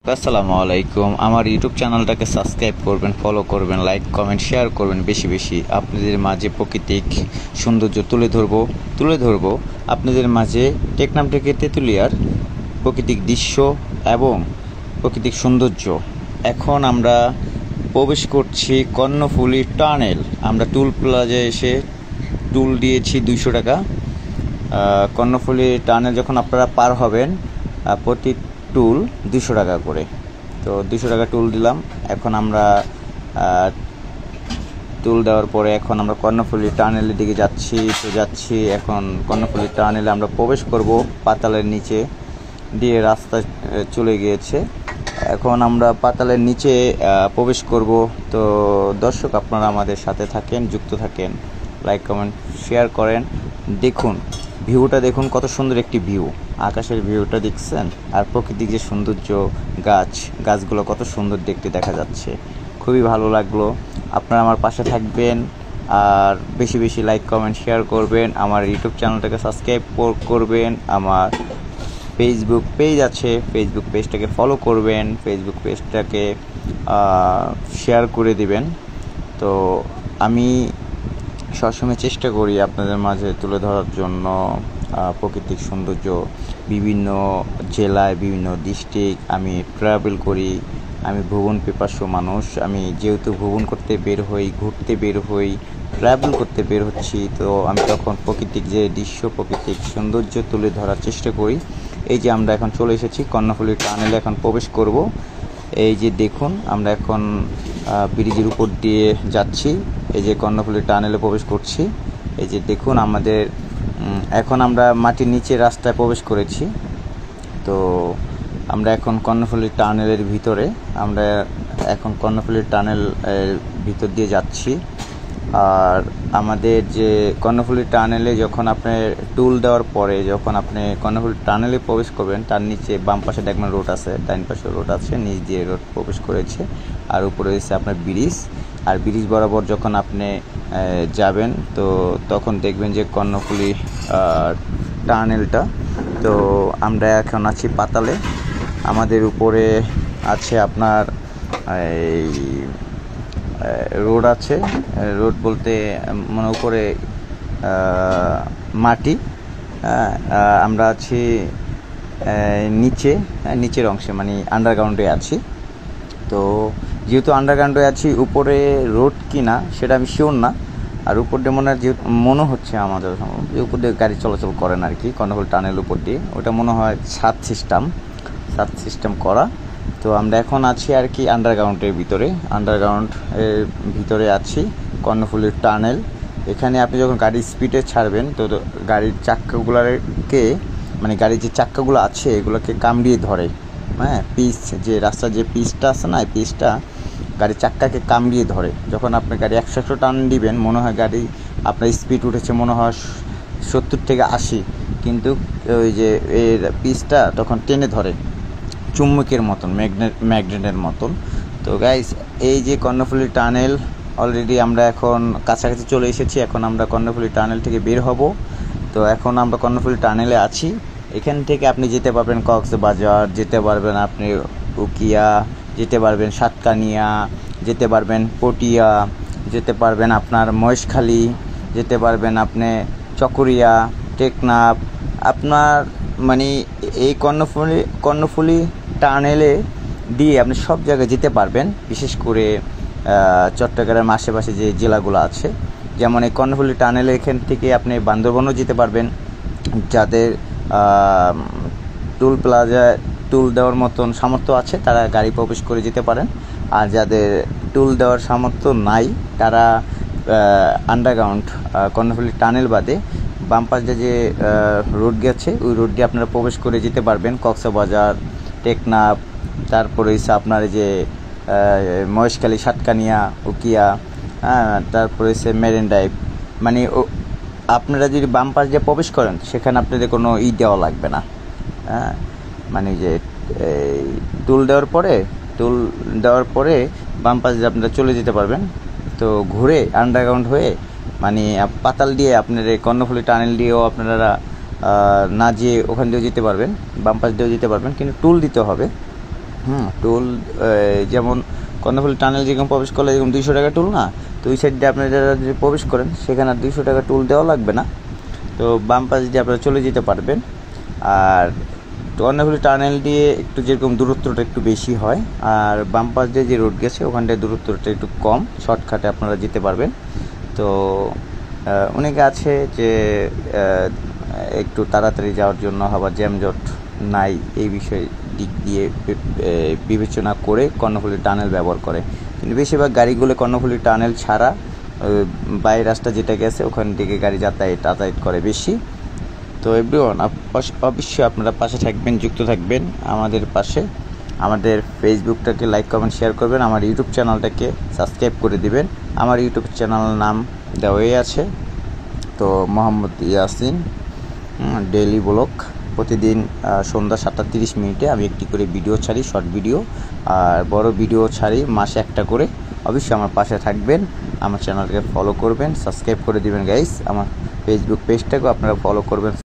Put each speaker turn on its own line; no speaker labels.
আসসালামু আলাইকুম। আমার ইউটিউব চ্যানেলটাকে সাবস্ক্রাইব করবেন, ফলো করবেন, লাইক কমেন্ট শেয়ার করবেন বেশি বেশি। আপনাদের মাঝে প্রাকৃতিক সৌন্দর্য তুলে ধরবো আপনাদের মাঝে টেকনাফ থেকে তেঁতুলিয়ার প্রাকৃতিক দৃশ্য এবং প্রাকৃতিক সৌন্দর্য। এখন আমরা প্রবেশ করছি কর্ণফুলী টানেল। আমরা টুল প্লাজায় এসে টুল দিয়েছি 200 টাকা। কর্ণফুলী টানেল যখন আপনারা পার হবেন প্রতি টুল 200 টাকা করে, তো 200 টাকা টুল দিলাম। এখন আমরা টুল দেওয়ার পরে এখন আমরা কর্ণফুলী টানেলের দিকে যাচ্ছি। এখন কর্ণফুলী টানেলে আমরা প্রবেশ করব। পাতালের নিচে দিয়ে রাস্তা চলে গিয়েছে। এখন আমরা পাতালের নিচে প্রবেশ করব। তো দর্শক, আপনারা আমাদের সাথে থাকেন, যুক্ত থাকেন, লাইক কমেন্ট শেয়ার করেন। দেখুন ভিউটা, দেখুন কত সুন্দর একটি ভিউ। আকাশের ভিউটা দেখছেন, আর প্রকৃতিক যে সৌন্দর্য, গাছগুলো কত সুন্দর দেখতে দেখা যাচ্ছে। খুবই ভালো লাগলো। আপনারা আমার পাশে থাকবেন আর বেশি বেশি লাইক কমেন্ট শেয়ার করবেন। আমার ইউটিউব চ্যানেলটাকে সাবস্ক্রাইব করবেন। আমার ফেসবুক পেজ আছে, ফেসবুক পেজটাকে ফলো করবেন, ফেসবুক পেজটাকে শেয়ার করে দিবেন। তো আমি সবসময় চেষ্টা করি আপনাদের মাঝে তুলে ধরার জন্য প্রাকৃতিক সৌন্দর্য। বিভিন্ন জেলায়, বিভিন্ন ডিস্ট্রিক্ট আমি ট্রাভেল করি। আমি ভ্রমণ পিপাসু মানুষ। আমি যেহেতু ভ্রমণ করতে বের হই, ঘুরতে বের হই, ট্রাভেল করতে বের হচ্ছি, তো আমি তখন প্রাকৃতিক যে দৃশ্য, প্রাকৃতিক সৌন্দর্য তুলে ধরার চেষ্টা করি। এই যে আমরা এখন চলে এসেছি কর্ণফুলী টানেলে, এখন প্রবেশ করব। এই যে দেখুন, আমরা এখন ব্রিজের উপর দিয়ে যাচ্ছি। এই যে কর্ণফুলী টানেলে প্রবেশ করছি। এই যে দেখুন, আমাদের এখন আমরা মাটির নিচে রাস্তায় প্রবেশ করেছি। তো আমরা এখন কর্ণফুলী টানেলের ভিতরে, আমরা এখন কর্ণফুলী টানেল ভিতর দিয়ে যাচ্ছি। আর আমাদের যে কর্ণফুলী টানেলে যখন আপনি টুল দেওয়ার পরে যখন আপনি কর্ণফুলী টানেলে প্রবেশ করবেন, তার নিচে বাম পাশে দেখবেন রোড আছে, ডাইন পাশে রোড আছে, নিচ দিয়ে রোড প্রবেশ করেছে। আর উপরে রয়েছে আপনার ব্রিজ। আর ব্রিজ বরাবর যখন আপনি যাবেন, তো তখন দেখবেন যে কর্ণফুলী টানেলটা। তো আমরা এখন আছি পাতালে। আমাদের উপরে আছে আপনার এই রোড আছে। রোড বলতে মনে উপরে মাটি। আমরা আছি নিচের অংশে, মানে আন্ডারগ্রাউন্ডে আছি। তো যেহেতু আন্ডারগ্রাউন্ডে আছি, উপরে রোড কিনা সেটা আমি শিওর না। আর উপর দিয়ে মনে হচ্ছে আমাদের যে উপর দিয়ে গাড়ি চলাচল করে না আর কি, কর্ণফুলী টানেল উপর দিয়ে। ওটা মনে হয় ছাদ সিস্টেম করা। তো আমরা এখন আছি আর কি আন্ডারগ্রাউন্ডের ভিতরে আছি। কর্ণফুলী টানেল, এখানে আপনি যখন গাড়ির স্পিডে ছাড়বেন, তো গাড়ির চাক্কাগুলোকে, মানে গাড়ির যে চাক্কাগুলো আছে এগুলোকে কামড়িয়ে ধরে। হ্যাঁ, যে রাস্তার যে পিচটা আছে না, এই পিচটা গাড়ির চাক্কাকে কামড়িয়ে ধরে। যখন আপনি গাড়ি 100 টান দিবেন, মনে হয় গাড়ি আপনার স্পিড উঠেছে মনে হয় 70 থেকে 80, কিন্তু ওই যে এর পিচটা তখন টেনে ধরে চুম্বকের মতন, ম্যাগনেটের মতন। তো গাইস, এই যে কর্ণফুলী টানেল, অলরেডি আমরা এখন কাছাকাছি চলে এসেছি। এখন আমরা কর্ণফুলী টানেল থেকে বের হব। তো এখন আমরা কর্ণফুলী টানেলে আছি। এখান থেকে আপনি যেতে পারবেন কক্সবাজার, যেতে পারবেন আপনি উকিয়া, যেতে পারবেন সাতকানিয়া, যেতে পারবেন পটিয়া, যেতে পারবেন আপনার মহেশখালী, যেতে পারবেন আপনি চকরিয়া, টেকনাফ। আপনার মানে এই কর্ণফুলী টানেলে দিয়ে আপনি সব জায়গায় যেতে পারবেন। বিশেষ করে চট্টগ্রামের আশেপাশে যে জেলাগুলো আছে, যেমন এই কর্ণফুলী টানেলে এখান থেকে আপনি বান্দরবনও যেতে পারবেন। যাদের টুল প্লাজায় টুল দেওয়ার মতন সামর্থ্য আছে, তারা গাড়ি প্রবেশ করে যেতে পারেন। আর যাদের টুল দেওয়ার সামর্থ্য নাই, তারা আন্ডারগ্রাউন্ড কর্ণফুলী টানেল বাদে বাম পাশে যে রোড গেছে, ওই রোড দিয়ে আপনারা প্রবেশ করে যেতে পারবেন কক্সবাজার, টেকনাফ, তারপরে হচ্ছে আপনার যে মহেশখালী, সাতকানিয়া, উকিয়া, তারপরে হচ্ছে মেরিন ড্রাইভ। মানে আপনারা যদি বাম পাশ দিয়ে প্রবেশ করেন, সেখানে আপনাদের কোনো দেওয়া লাগবে না। হ্যাঁ, মানে যে টুল দেওয়ার পরে বাম পাশ দিয়ে আপনারা চলে যেতে পারবেন। তো ঘুরে আন্ডারগ্রাউন্ড হয়ে, মানে পাতাল দিয়ে আপনার এই কর্ণফুলী টানেল দিয়েও আপনারা না যেয়ে ওখান দিয়েও যেতে পারবেন, বাম পাশ দিয়েও যেতে পারবেন, কিন্তু টুল দিতে হবে। টোল যেমন কর্ণফুলী টানেল যেরকম প্রবেশ করলে যেরকম 200 টাকা টোল না, তো ওই সাইড দিয়ে আপনারা যারা যদি প্রবেশ করেন সেখানে আর 200 টাকা টোল দেওয়া লাগবে না। তো বাম পাশ দিয়ে আপনারা চলে যেতে পারবেন। আর কর্ণফুলী টানেল দিয়ে একটু যেরকম দূরত্বটা একটু বেশি হয়, আর বাম পাশ দিয়ে যে রোড গেছে ওখানটায় দূরত্বটা একটু কম, শর্টকাটে আপনারা যেতে পারবেন। তো অনেকে আছে যে একটু তাড়াতাড়ি যাওয়ার জন্য আবার জ্যামজট নাই এই বিষয় দিক দিয়ে বিবেচনা করে কর্ণফুলী টানেল ব্যবহার করে, কিন্তু বেশিরভাগ গাড়িগুলো কর্ণফুলী টানেল ছাড়া বাই রাস্তা যেটা গেছে ওখান থেকে গাড়ি যাতায়াত করে বেশি। তো এভরিওয়ান অবশ্যই আপনারা পাশে থাকবেন, যুক্ত থাকবেন আমাদের পাশে। আমাদের ফেসবুকটাকে লাইক কমেন্ট শেয়ার করবেন, আমার ইউটিউব চ্যানেলটাকে সাবস্ক্রাইব করে দিবেন। আমার ইউটিউব চ্যানেলের নাম দেওয়াই আছে। তো মোহাম্মদ ইয়াসিন ডেইলি ব্লগ, প্রতিদিন সন্ধ্যা 7:30 আমি একটি করে ভিডিও ছাড়ি, শর্ট ভিডিও, আর বড় ভিডিও ছাড়ি মাসে একটা করে। অবশ্যই আমার পাশে থাকবেন, আমার চ্যানেলকে ফলো করবেন, সাবস্ক্রাইব করে দিবেন গাইস। আমার ফেসবুক পেজটাকেও আপনারা ফলো করবেন।